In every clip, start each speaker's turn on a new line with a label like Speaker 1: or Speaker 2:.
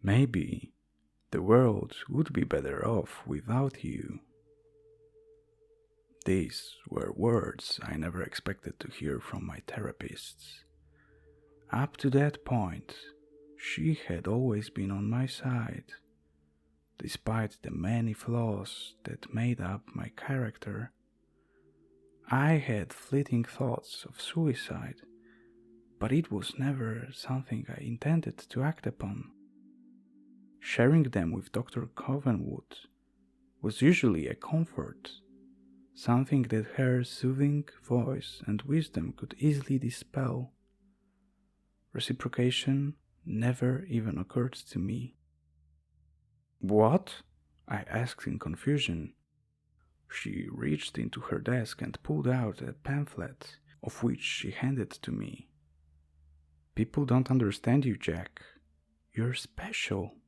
Speaker 1: Maybe the world would be better off without you. These were words I never expected to hear from my therapists. Up to that point, she had always been on my side. Despite the many flaws that made up my character, I had fleeting thoughts of suicide, but it was never something I intended to act upon. Sharing them with Dr. Covenwood was usually a comfort, something that her soothing voice and wisdom could easily dispel. Reciprocation never even occurred to me. "What?" I asked in confusion. She reached into her desk and pulled out a pamphlet, of which she handed to me. "People don't understand you, Jack. You're special.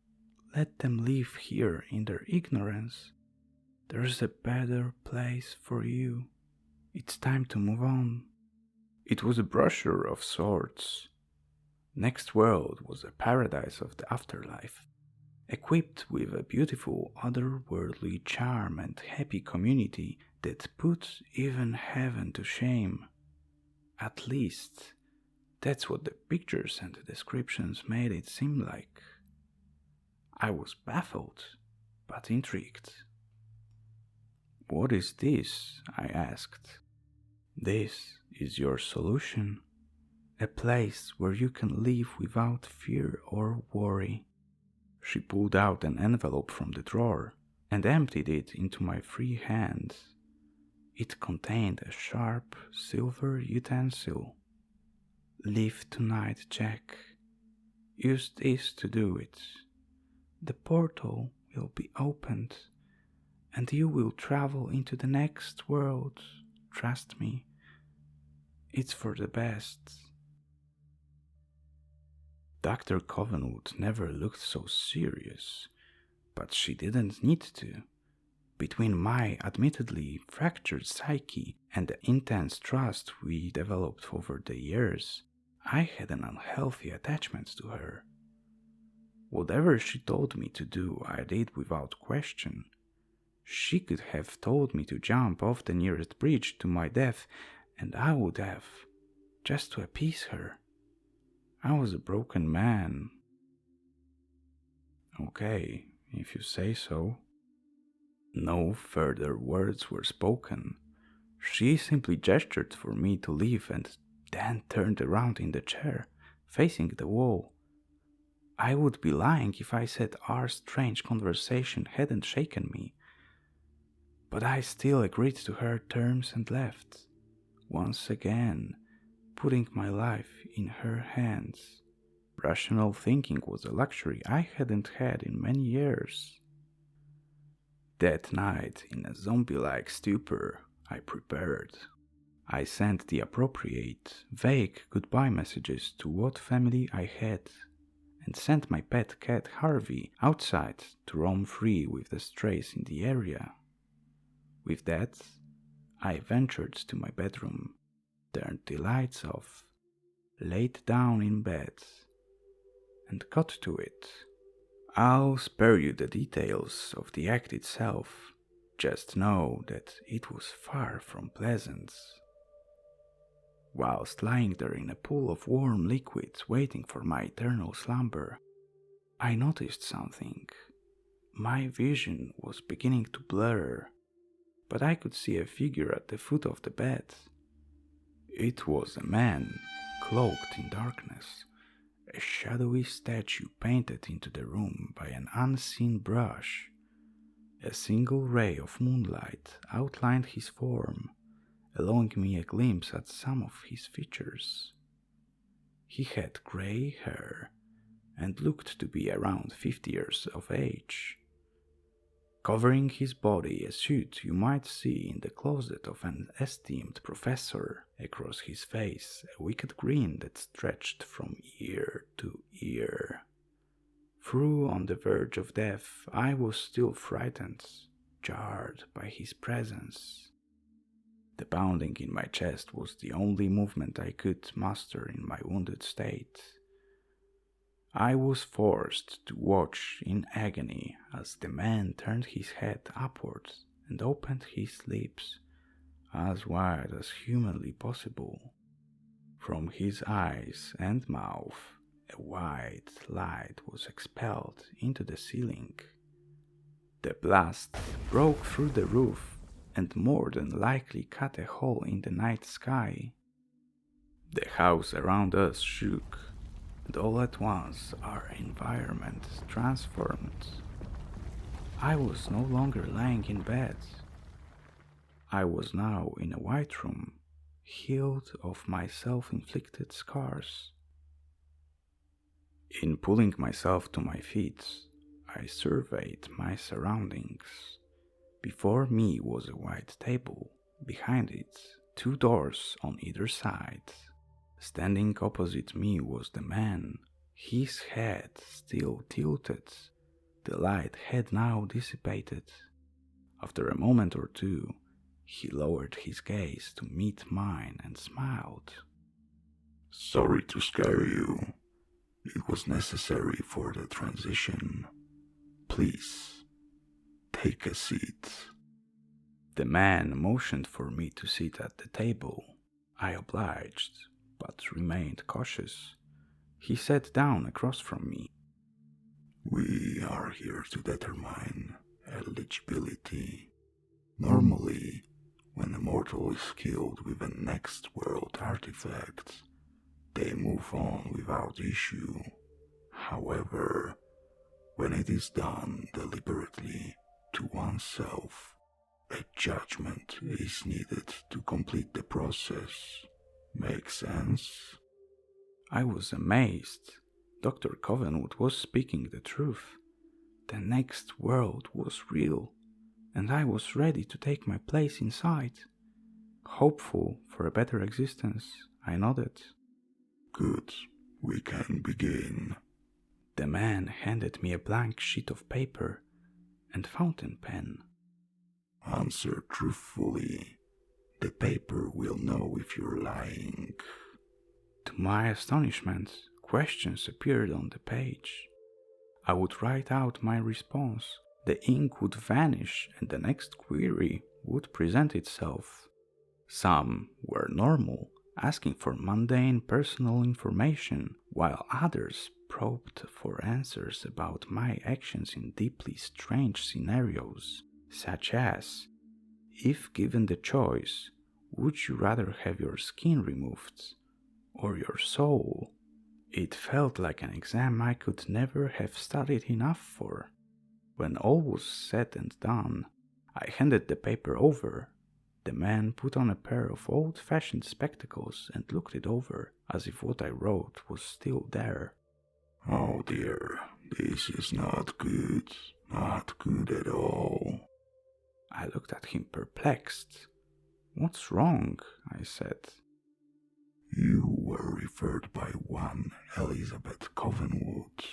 Speaker 1: Let them live here in their ignorance. There's a better place for you. It's time to move on." It was a brochure of sorts. Next World was a paradise of the afterlife, equipped with a beautiful otherworldly charm and happy community that put even heaven to shame. At least, that's what the pictures and the descriptions made it seem like. I was baffled, but intrigued. "What is this?" I asked. "This is your solution. A place where you can live without fear or worry." She pulled out an envelope from the drawer and emptied it into my free hand. It contained a sharp silver utensil. "Leave tonight, Jack. Use this to do it. The portal will be opened, and you will travel into the next world. Trust me. It's for the best." Dr. Covenwood never looked so serious, but she didn't need to. Between my admittedly fractured psyche and the intense trust we developed over the years, I had an unhealthy attachment to her. Whatever she told me to do, I did without question. She could have told me to jump off the nearest bridge to my death, and I would have, just to appease her. I was a broken man. "Okay, if you say so." No further words were spoken. She simply gestured for me to leave and then turned around in the chair, facing the wall. I would be lying if I said our strange conversation hadn't shaken me. But I still agreed to her terms and left, once again putting my life in her hands. Rational thinking was a luxury I hadn't had in many years. That night, in a zombie-like stupor, I prepared. I sent the appropriate, vague goodbye messages to what family I had, and sent my pet cat Harvey outside to roam free with the strays in the area. With that, I ventured to my bedroom, turned the lights off, laid down in bed, and got to it. I'll spare you the details of the act itself. Just know that it was far from pleasant. Whilst lying there in a pool of warm liquid waiting for my eternal slumber, I noticed something. My vision was beginning to blur, but I could see a figure at the foot of the bed. It was a man, cloaked in darkness, a shadowy statue painted into the room by an unseen brush. A single ray of moonlight outlined his form, allowing me a glimpse at some of his features. He had grey hair and looked to be around 50 years of age. Covering his body, a suit you might see in the closet of an esteemed professor. Across his face, a wicked grin that stretched from ear to ear. Though on the verge of death, I was still frightened, jarred by his presence. The pounding in my chest was the only movement I could master in my wounded state. I was forced to watch in agony as the man turned his head upwards and opened his lips as wide as humanly possible. From his eyes and mouth, a white light was expelled into the ceiling. The blast broke through the roof and more than likely cut a hole in the night sky. The house around us shook, and all at once our environment transformed. I was no longer lying in bed. I was now in a white room, healed of my self-inflicted scars. In pulling myself to my feet, I surveyed my surroundings. Before me was a white table, behind it 2 doors on either side. Standing opposite me was the man, his head still tilted. The light had now dissipated. After a moment or two, he lowered his gaze to meet mine and smiled.
Speaker 2: "Sorry to scare you. It was necessary for the transition. Please, take a seat."
Speaker 1: The man motioned for me to sit at the table. I obliged, but remained cautious. He sat down across from me.
Speaker 2: "We are here to determine eligibility. Normally, when a mortal is killed with a next world artifact, they move on without issue. However, when it is done deliberately to oneself, a judgment is needed to complete the process. Make sense?"
Speaker 1: I was amazed. Dr. Covenwood was speaking the truth. The next world was real, and I was ready to take my place inside. Hopeful for a better existence, I nodded.
Speaker 2: "Good, we can begin."
Speaker 1: The man handed me a blank sheet of paper and fountain pen.
Speaker 2: "Answer truthfully. The paper will know if you're lying."
Speaker 1: To my astonishment, questions appeared on the page. I would write out my response, the ink would vanish, and the next query would present itself. Some were normal, asking for mundane personal information, while others probed for answers about my actions in deeply strange scenarios, such as, if given the choice, would you rather have your skin removed or your soul? It felt like an exam I could never have studied enough for. When all was said and done, I handed the paper over. The man put on a pair of old-fashioned spectacles and looked it over, as if what I wrote was still there.
Speaker 2: "Oh dear, this is not good. Not good at all."
Speaker 1: I looked at him perplexed. "What's wrong?" I said.
Speaker 2: "You were referred by one Elizabeth Covenwood."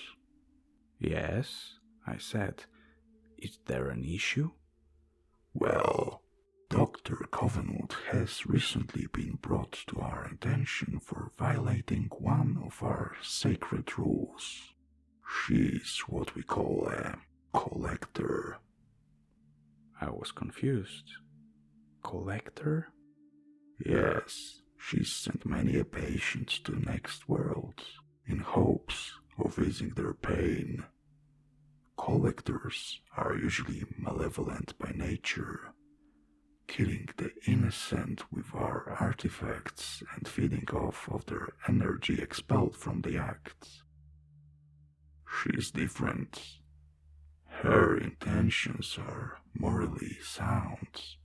Speaker 1: "Yes," I said. "Is there an issue?"
Speaker 2: "Well, Dr. Covenwood has recently been brought to our attention for violating one of our sacred rules. She's what we call a collector."
Speaker 1: I was confused. Collector?
Speaker 2: "Yes, she's sent many a patient to the next world in hopes of easing their pain. Collectors are usually malevolent by nature, killing the innocent with our artifacts and feeding off of their energy expelled from the act. She's different. Her intentions are morally sound,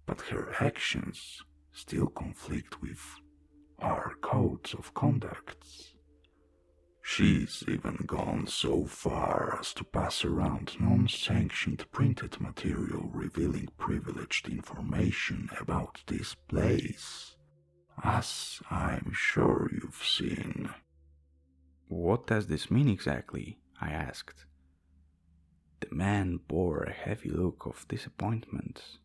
Speaker 2: but her actions still conflict with our codes of conduct. She's even gone so far as to pass around non-sanctioned printed material revealing privileged information about this place, as I'm sure you've seen."
Speaker 1: "What does this mean exactly?" I asked. The man bore a heavy look of disappointment.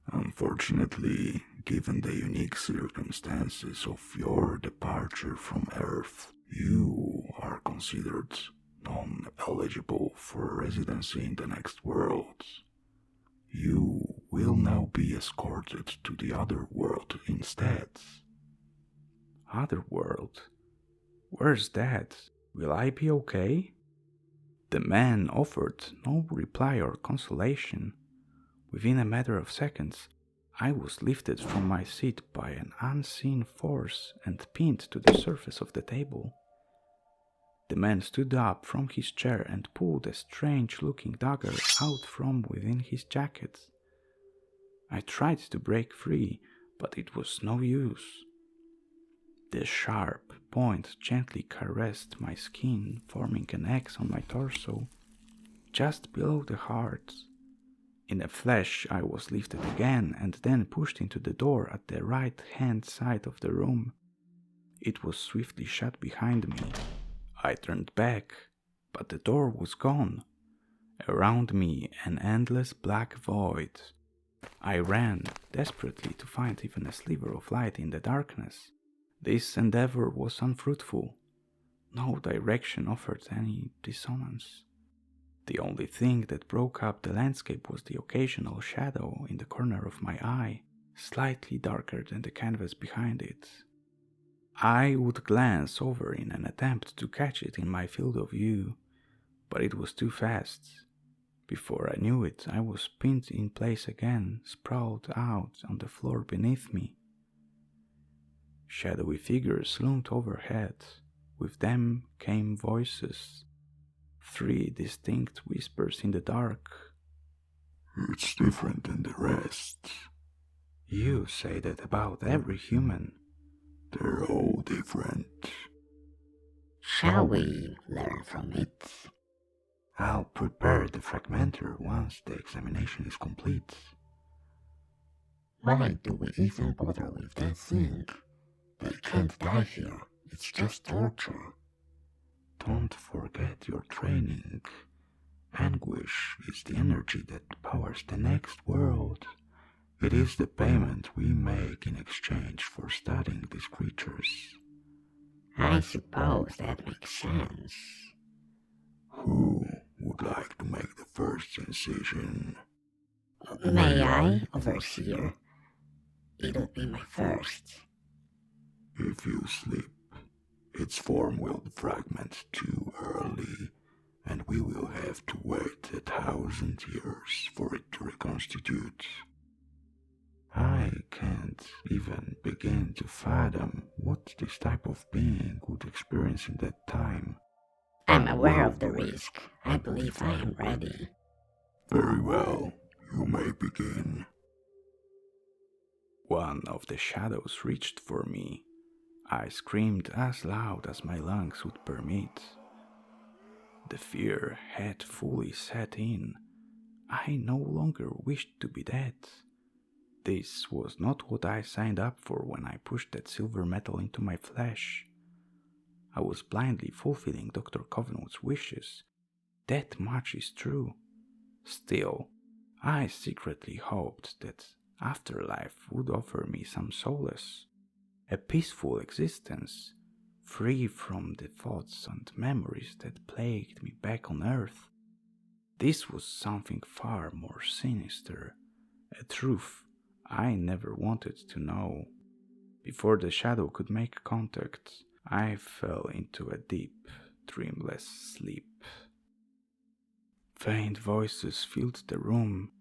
Speaker 2: "Unfortunately, given the unique circumstances of your departure from Earth, You are considered non-eligible for residency in the next world. You will now be escorted to the other world instead.
Speaker 1: Other world? Where's that? Will I be okay? The man offered no reply or consolation. Within a matter of seconds, I was lifted from my seat by an unseen force and pinned to the surface of the table. The man stood up from his chair and pulled a strange-looking dagger out from within his jacket. I tried to break free, but it was no use. The sharp point gently caressed my skin, forming an X on my torso, just below the heart. In a flash, I was lifted again and then pushed into the door at the right-hand side of the room. It was swiftly shut behind me. I turned back, but the door was gone. Around me, an endless black void. I ran desperately to find even a sliver of light in the darkness. This endeavor was unfruitful. No direction offered any dissonance. The only thing that broke up the landscape was the occasional shadow in the corner of my eye, slightly darker than the canvas behind it. I would glance over in an attempt to catch it in my field of view, but it was too fast. Before I knew it, I was pinned in place again, sprawled out on the floor beneath me. Shadowy figures loomed overhead. With them came voices. 3 distinct whispers in the dark.
Speaker 2: It's different than the rest.
Speaker 1: You say that about every human.
Speaker 2: They're all different.
Speaker 3: Shall we learn from it?
Speaker 2: I'll prepare the fragmenter once the examination is complete.
Speaker 3: Why do we even bother with that thing? They can't die here. It's just torture.
Speaker 2: Don't forget your training. Anguish is the energy that powers the next world. It is the payment we make in exchange for studying these creatures.
Speaker 3: I suppose that makes sense.
Speaker 2: Who would like to make the first incision?
Speaker 3: May I, Overseer? It'll be my first.
Speaker 2: If you slip, its form will fragment too early, and we will have to wait 1,000 years for it to reconstitute. I can't even begin to fathom what this type of being would experience in that time.
Speaker 3: I'm aware of the risk. I believe I am ready.
Speaker 2: Very well, you may begin.
Speaker 1: One of the shadows reached for me. I screamed as loud as my lungs would permit. The fear had fully set in. I no longer wished to be dead. This was not what I signed up for when I pushed that silver metal into my flesh. I was blindly fulfilling Dr. Covenant's wishes. That much is true. Still, I secretly hoped that afterlife would offer me some solace. A peaceful existence, free from the thoughts and memories that plagued me back on Earth. This was something far more sinister, a truth I never wanted to know. Before the shadow could make contact, I fell into a deep, dreamless sleep. Faint voices filled the room.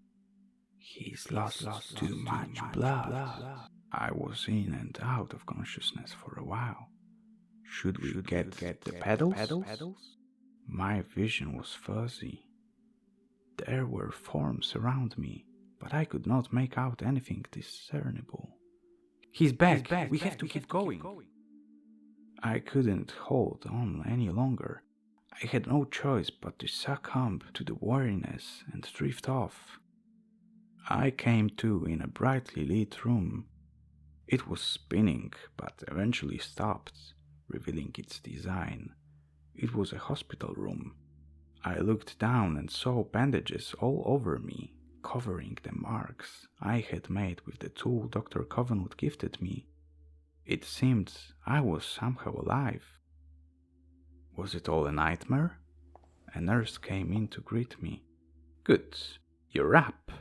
Speaker 1: He's lost too much blood. I was in and out of consciousness for a while. Should we get the pedals? My vision was fuzzy. There were forms around me, but I could not make out anything discernible. He's back. We have to keep going. I couldn't hold on any longer. I had no choice but to succumb to the weariness and drift off. I came to in a brightly lit room. It was spinning, but eventually stopped, revealing its design. It was a hospital room. I looked down and saw bandages all over me, covering the marks I had made with the tool Dr. Covenant gifted me. It seemed I was somehow alive. Was it all a nightmare? A nurse came in to greet me. Good, you're up.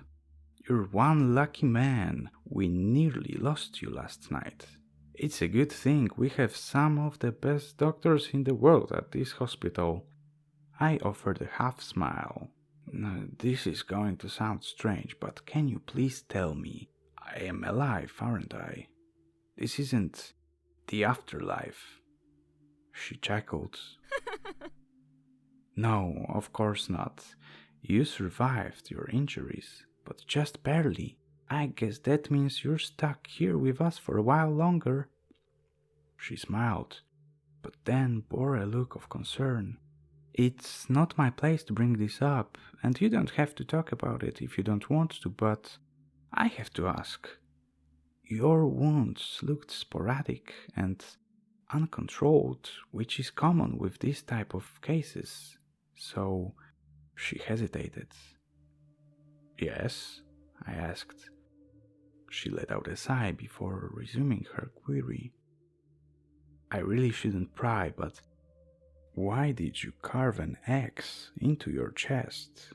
Speaker 1: You're one lucky man. We nearly lost you last night. It's a good thing we have some of the best doctors in the world at this hospital. I offered a half smile. Now, this is going to sound strange, but can you please tell me I am alive, aren't I? This isn't the afterlife. She chuckled. No, of course not. You survived your injuries, but just barely. I guess that means you're stuck here with us for a while longer. She smiled, but then bore a look of concern. It's not my place to bring this up, and you don't have to talk about it if you don't want to, but I have to ask. Your wounds looked sporadic and uncontrolled, which is common with this type of cases. So she hesitated. Yes, I asked. She let out a sigh before resuming her query. I really shouldn't pry, but why did you carve an X into your chest?